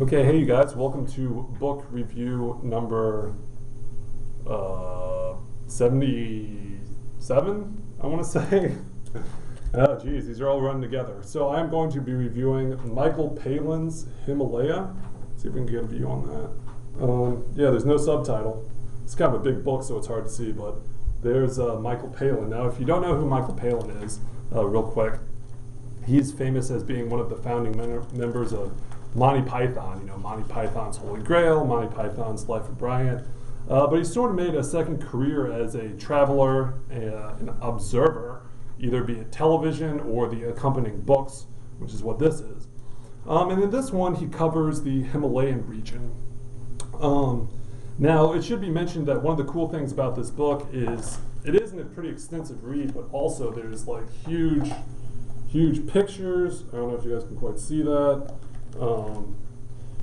Okay, hey you guys, welcome to book review number 77, I want to say. Oh geez, these are all running together. So I'm going to be reviewing Michael Palin's Himalaya. See if we can get a view on that. Yeah, there's no subtitle. It's kind of a big book, so it's hard to see, but there's Michael Palin. Now, if you don't know who Michael Palin is, real quick, he's famous as being one of the founding members of Monty Python, Monty Python's Holy Grail, Monty Python's Life of Brian. But he sort of made a second career as a traveler, an observer, either be it television or the accompanying books, which is what this is. And in this one, he covers the Himalayan region. Now, it should be mentioned that one of the cool things about this book is it isn't a pretty extensive read, but also there's like huge pictures. I don't know if you guys can quite see that.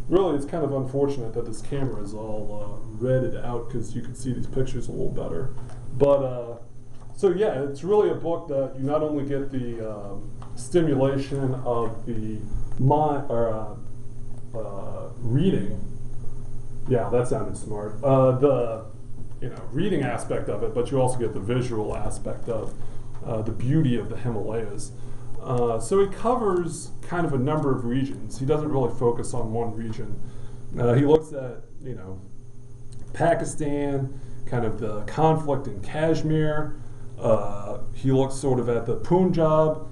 Really, it's kind of unfortunate that this camera is all redded out because you can see these pictures a little better. But so yeah, it's really a book that you not only get the stimulation of the reading. Yeah, that sounded smart. The reading aspect of it, but you also get the visual aspect of the beauty of the Himalayas. So he covers kind of a number of regions. He doesn't really focus on one region. He looks at, Pakistan, kind of the conflict in Kashmir. He looks sort of at the Punjab,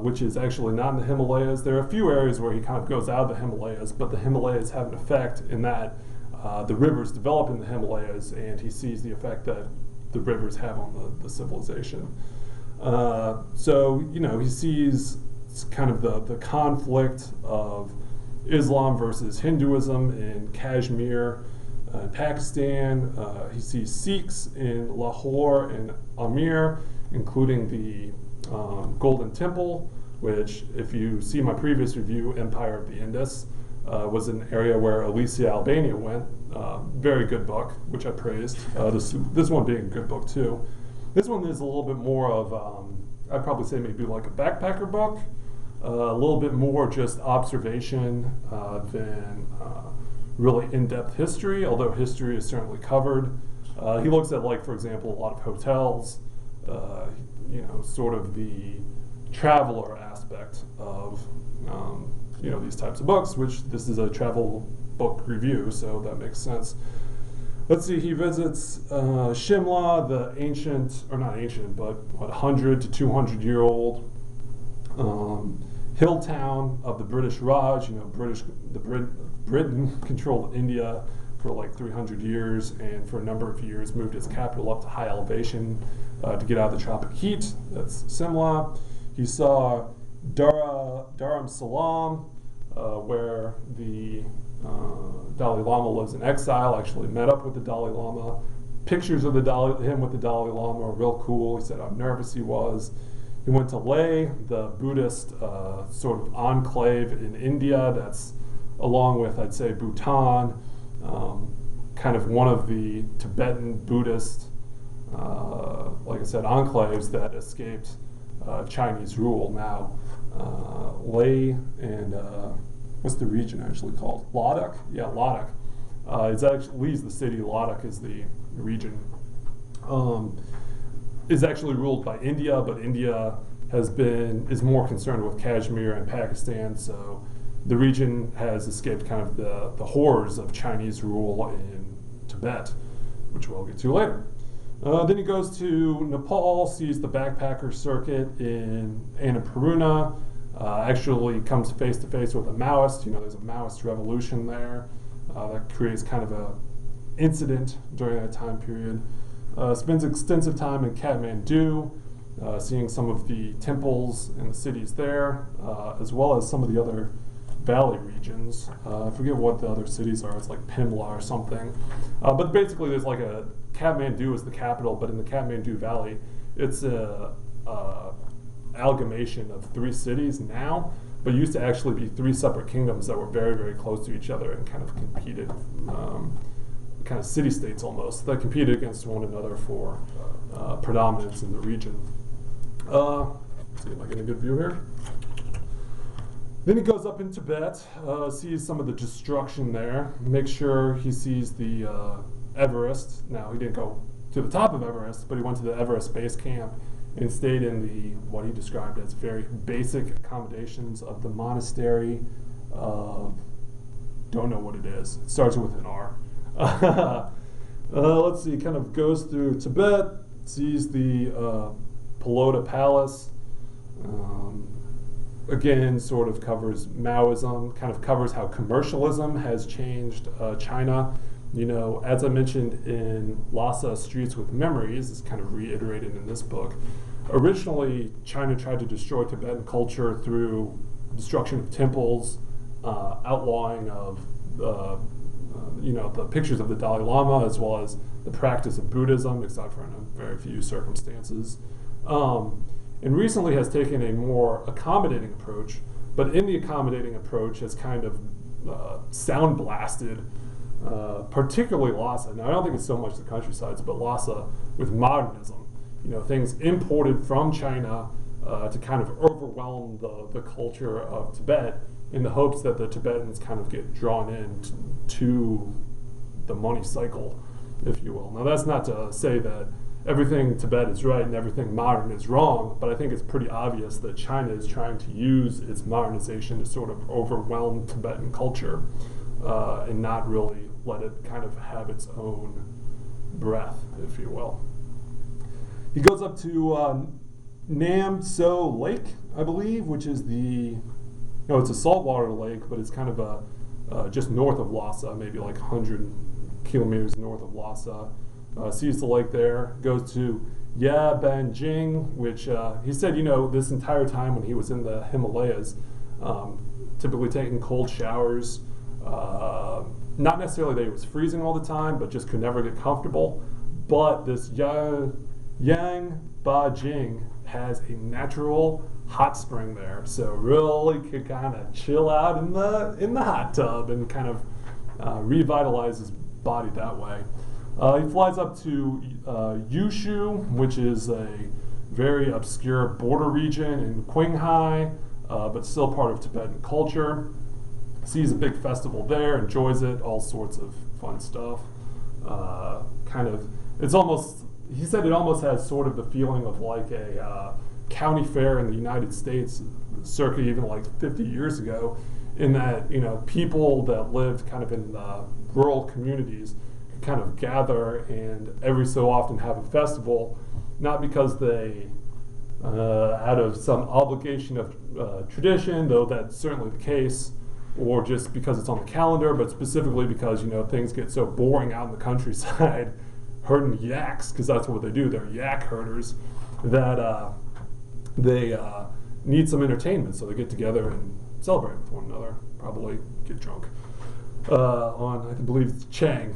which is actually not in the Himalayas. There are a few areas where he kind of goes out of the Himalayas, but the Himalayas have an effect in that the rivers develop in the Himalayas, and he sees the effect that the rivers have on the civilization. So, he sees kind of the conflict of Islam versus Hinduism in Kashmir, Pakistan. He sees Sikhs in Lahore and Amir, including the Golden Temple, which, if you see my previous review, Empire of the Indus, was an area where Alicia Albania went. Very good book, which I praised. This one being a good book, too. This one is a little bit more of, I'd probably say maybe like a backpacker book, a little bit more just observation than really in-depth history, although history is certainly covered. He looks at, like, for example, a lot of hotels, sort of the traveler aspect of, these types of books, which this is a travel book review, so that makes sense. Let's see, he visits Shimla, the ancient, or not ancient, but 100 to 200 year old hill town of the British Raj. Britain controlled India for like 300 years, and for a number of years moved its capital up to high elevation to get out of the tropic heat. That's Simla. He saw Dharam Salam, where the Dalai Lama lives in exile. Actually met up with the Dalai Lama. Pictures of him with the Dalai Lama are real cool. He said how nervous he was. He went to Leh, the Buddhist sort of enclave in India that's along with, I'd say, Bhutan, kind of one of the Tibetan Buddhist, like I said, enclaves that escaped Chinese rule. Now, Leh and what's the region actually called? Ladakh? Yeah, Ladakh. It's actually Leh's the city. Ladakh is the region. Is actually ruled by India, but India is more concerned with Kashmir and Pakistan. So the region has escaped kind of the horrors of Chinese rule in Tibet, which we'll get to later. Then he goes to Nepal, sees the backpacker circuit in Annapurna. Actually comes face to face with a Maoist. There's a Maoist revolution there that creates kind of a incident during that time period. Spends extensive time in Kathmandu, seeing some of the temples and the cities there, as well as some of the other valley regions. I forget what the other cities are. It's like Pimla or something. But basically there's like Kathmandu is the capital, but in the Kathmandu Valley, it's a amalgamation of 3 cities now, but used to actually be 3 separate kingdoms that were very, very close to each other and kind of competed, kind of city-states almost, that competed against one another for predominance in the region. Let's see, am I getting a good view here? Then he goes up in Tibet, sees some of the destruction there, makes sure he sees the Everest. Now, he didn't go to the top of Everest, but he went to the Everest base camp and stayed in the what he described as very basic accommodations of the monastery of, don't know what it is. It starts with an R. Let's see, kind of goes through Tibet, sees the Pagoda Palace. Again, sort of covers Maoism, kind of covers how commercialism has changed China. You know, as I mentioned in Lhasa Streets with Memories, it's kind of reiterated in this book. Originally, China tried to destroy Tibetan culture through destruction of temples, outlawing of the pictures of the Dalai Lama, as well as the practice of Buddhism, except for in a very few circumstances. And recently has taken a more accommodating approach, but in the accommodating approach has kind of sound blasted, particularly Lhasa. Now, I don't think it's so much the countrysides, but Lhasa with modernism. You know, things imported from China to kind of overwhelm the culture of Tibet in the hopes that the Tibetans kind of get drawn in to the money cycle, if you will. Now, that's not to say that everything Tibet is right and everything modern is wrong, but I think it's pretty obvious that China is trying to use its modernization to sort of overwhelm Tibetan culture and not really let it kind of have its own breath, if you will. He goes up to Nam So Lake, I believe, which is it's a saltwater lake, but it's kind of just north of Lhasa, maybe like 100 kilometers north of Lhasa. Sees the lake there, goes to Yabanjing, which he said, this entire time when he was in the Himalayas, typically taking cold showers, not necessarily that he was freezing all the time, but just could never get comfortable. But this Yangbajing has a natural hot spring there, so really could kind of chill out in the hot tub and kind of revitalize his body that way. He flies up to Yushu, which is a very obscure border region in Qinghai, but still part of Tibetan culture. Sees a big festival there, enjoys it, all sorts of fun stuff. He said it almost has sort of the feeling of like a county fair in the United States, circa even like 50 years ago, in that, people that lived kind of in rural communities kind of gather and every so often have a festival, not because they, out of some obligation of tradition, though that's certainly the case, or just because it's on the calendar, but specifically because, things get so boring out in the countryside, herding yaks, because that's what they do, they're yak herders, that they need some entertainment, so they get together and celebrate with one another, probably get drunk. On, I believe it's Chang,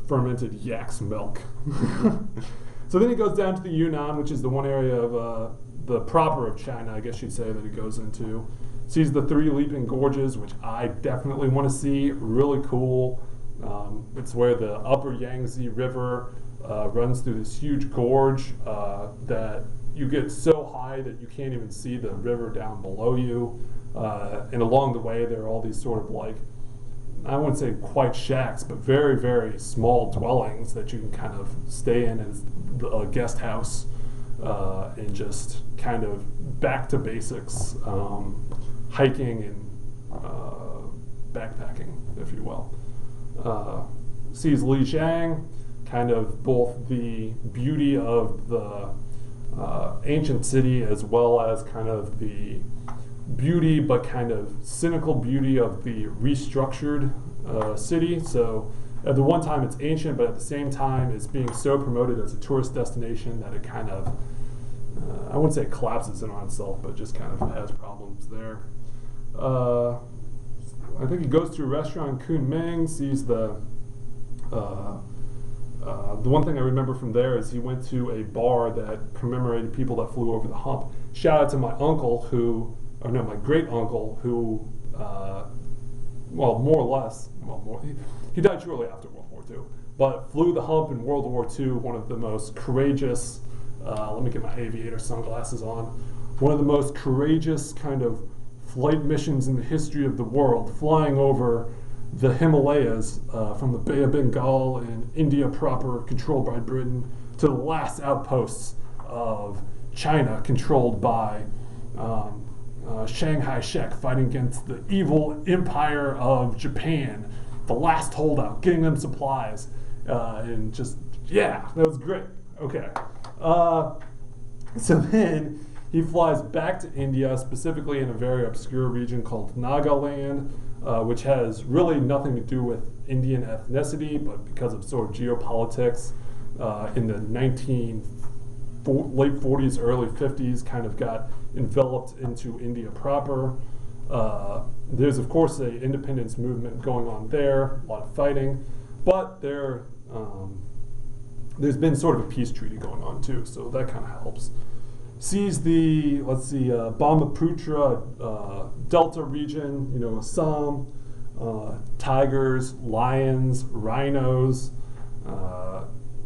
fermented yak's milk. So then he goes down to the Yunnan, which is the one area of the proper of China, I guess you'd say, that he goes into. Sees the three leaping gorges, which I definitely want to see. Really cool. It's where the upper Yangtze River runs through this huge gorge that you get so high that you can't even see the river down below you. And along the way, there are all these sort of like, I wouldn't say quite shacks, but very, very small dwellings that you can kind of stay in as a guest house and just kind of back to basics, hiking and backpacking, if you will. Sees Lijiang, kind of both the beauty of the ancient city as well as kind of the beauty, but kind of cynical beauty of the restructured city. So at the one time it's ancient, but at the same time it's being so promoted as a tourist destination that it kind of, I wouldn't say collapses in on itself, but just kind of has problems there. I think he goes to a restaurant in Kunming, sees the one thing I remember from there is he went to a bar that commemorated people that flew over the hump. Shout out to my uncle my great uncle who, he died shortly after World War II, but flew the hump in World War II, one of the most courageous, let me get my aviator sunglasses on, one of the most courageous kind of flight missions in the history of the world, flying over the Himalayas from the Bay of Bengal and India proper, controlled by Britain, to the last outposts of China, controlled by Shanghai Shek, fighting against the evil empire of Japan, the last holdout, getting them supplies, and just, yeah, that was great. Okay. So then he flies back to India, specifically in a very obscure region called Nagaland, which has really nothing to do with Indian ethnicity, but because of sort of geopolitics in the late 40s, early 50s, kind of got enveloped into India proper. There's, of course, an independence movement going on there, a lot of fighting, but there's been sort of a peace treaty going on too, so that kind of helps. Sees the, Brahmaputra Delta region, Assam, tigers, lions, rhinos,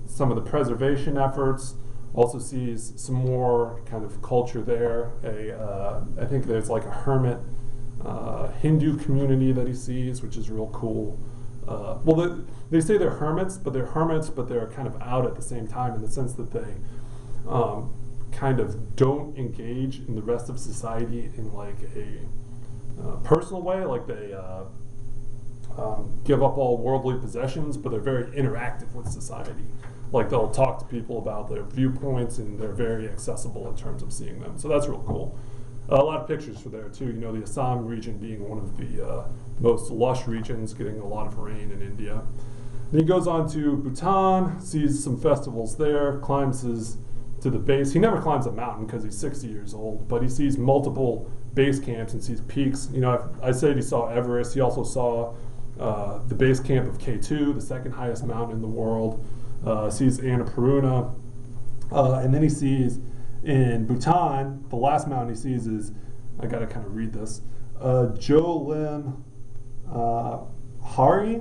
some of the preservation efforts. Also sees some more kind of culture there. I think there's like a hermit Hindu community that he sees, which is real cool. They say they're hermits, but they're kind of out at the same time, in the sense that they kind of don't engage in the rest of society in like a personal way. Like they give up all worldly possessions, but they're very interactive with society. Like they'll talk to people about their viewpoints, and they're very accessible in terms of seeing them. So that's real cool. A lot of pictures for there too. The Assam region being one of the most lush regions, getting a lot of rain in India. Then he goes on to Bhutan, sees some festivals there, climbs to the base. He never climbs a mountain because he's 60 years old, but he sees multiple base camps and sees peaks. I said he saw Everest. He also saw the base camp of K2, the second highest mountain in the world. Sees Annapurna, and then he sees in Bhutan, the last mountain he sees is, I gotta kind of read this, Jolim Hari,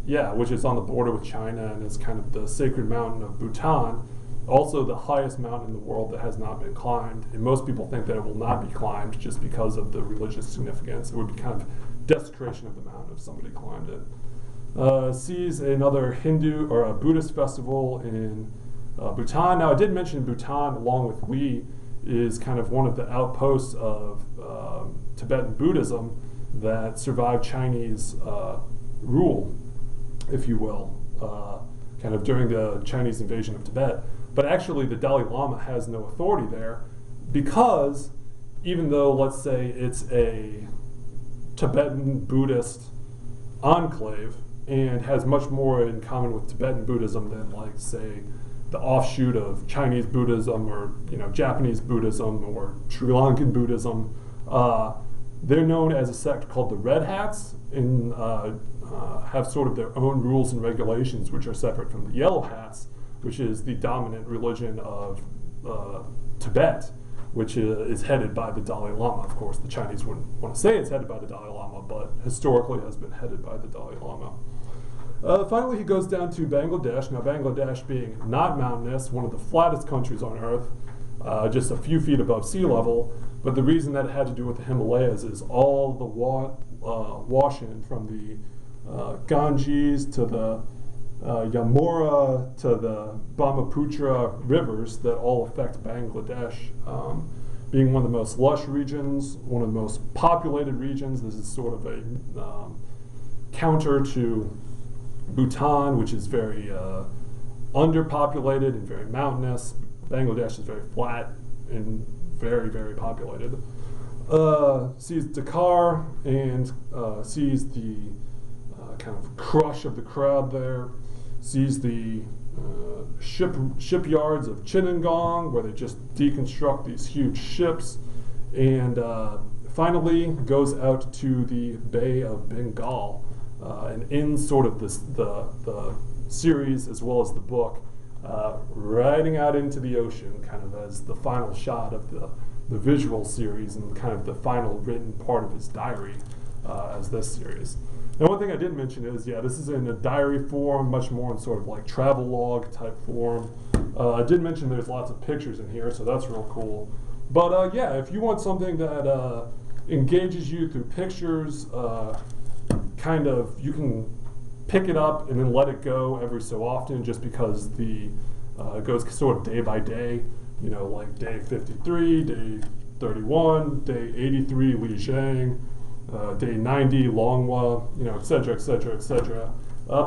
which is on the border with China and is kind of the sacred mountain of Bhutan. Also the highest mountain in the world that has not been climbed, and most people think that it will not be climbed just because of the religious significance. It would be kind of desecration of the mountain if somebody climbed it. Sees another Hindu or a Buddhist festival in Bhutan. Now, I did mention Bhutan, along with Lee, is kind of one of the outposts of Tibetan Buddhism that survived Chinese rule, if you will, kind of during the Chinese invasion of Tibet. But actually, the Dalai Lama has no authority there, because even though, let's say, it's a Tibetan Buddhist enclave, and has much more in common with Tibetan Buddhism than, like, say, the offshoot of Chinese Buddhism or Japanese Buddhism or Sri Lankan Buddhism. They're known as a sect called the Red Hats, and have sort of their own rules and regulations, which are separate from the Yellow Hats, which is the dominant religion of Tibet, which is headed by the Dalai Lama. Of course, the Chinese wouldn't want to say it's headed by the Dalai Lama, but historically has been headed by the Dalai Lama. Finally, he goes down to Bangladesh. Now, Bangladesh being not mountainous, one of the flattest countries on Earth, just a few feet above sea level. But the reason that it had to do with the Himalayas is all the wash-in from the Ganges to the Yamuna to the Brahmaputra rivers that all affect Bangladesh. Being one of the most lush regions, one of the most populated regions, this is sort of a counter to Bhutan, which is very underpopulated and very mountainous. Bangladesh is very flat and very, very populated. Sees Dakar and sees the kind of crush of the crowd there. Sees the shipyards of Chittagong, where they just deconstruct these huge ships, and finally goes out to the Bay of Bengal, and ends sort of the series as well as the book, riding out into the ocean, kind of as the final shot of the visual series and kind of the final written part of his diary as this series. And one thing I didn't mention is, this is in a diary form, much more in sort of like travel log type form. I did mention there's lots of pictures in here, so that's real cool. But if you want something that engages you through pictures. Kind of, you can pick it up and then let it go every so often, just because it goes sort of day by day. You know, like day 53, day 31, day 83, Li Zhang, day 90, Longhua, you know, etc., etc., etc.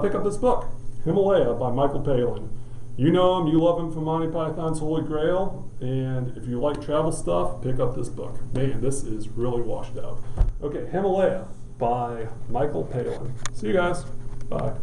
Pick up this book, Himalaya by Michael Palin. You know him, you love him from Monty Python's Holy Grail, and if you like travel stuff, pick up this book. Man, this is really washed out. Okay, Himalaya by Michael Palin. See you guys. Bye.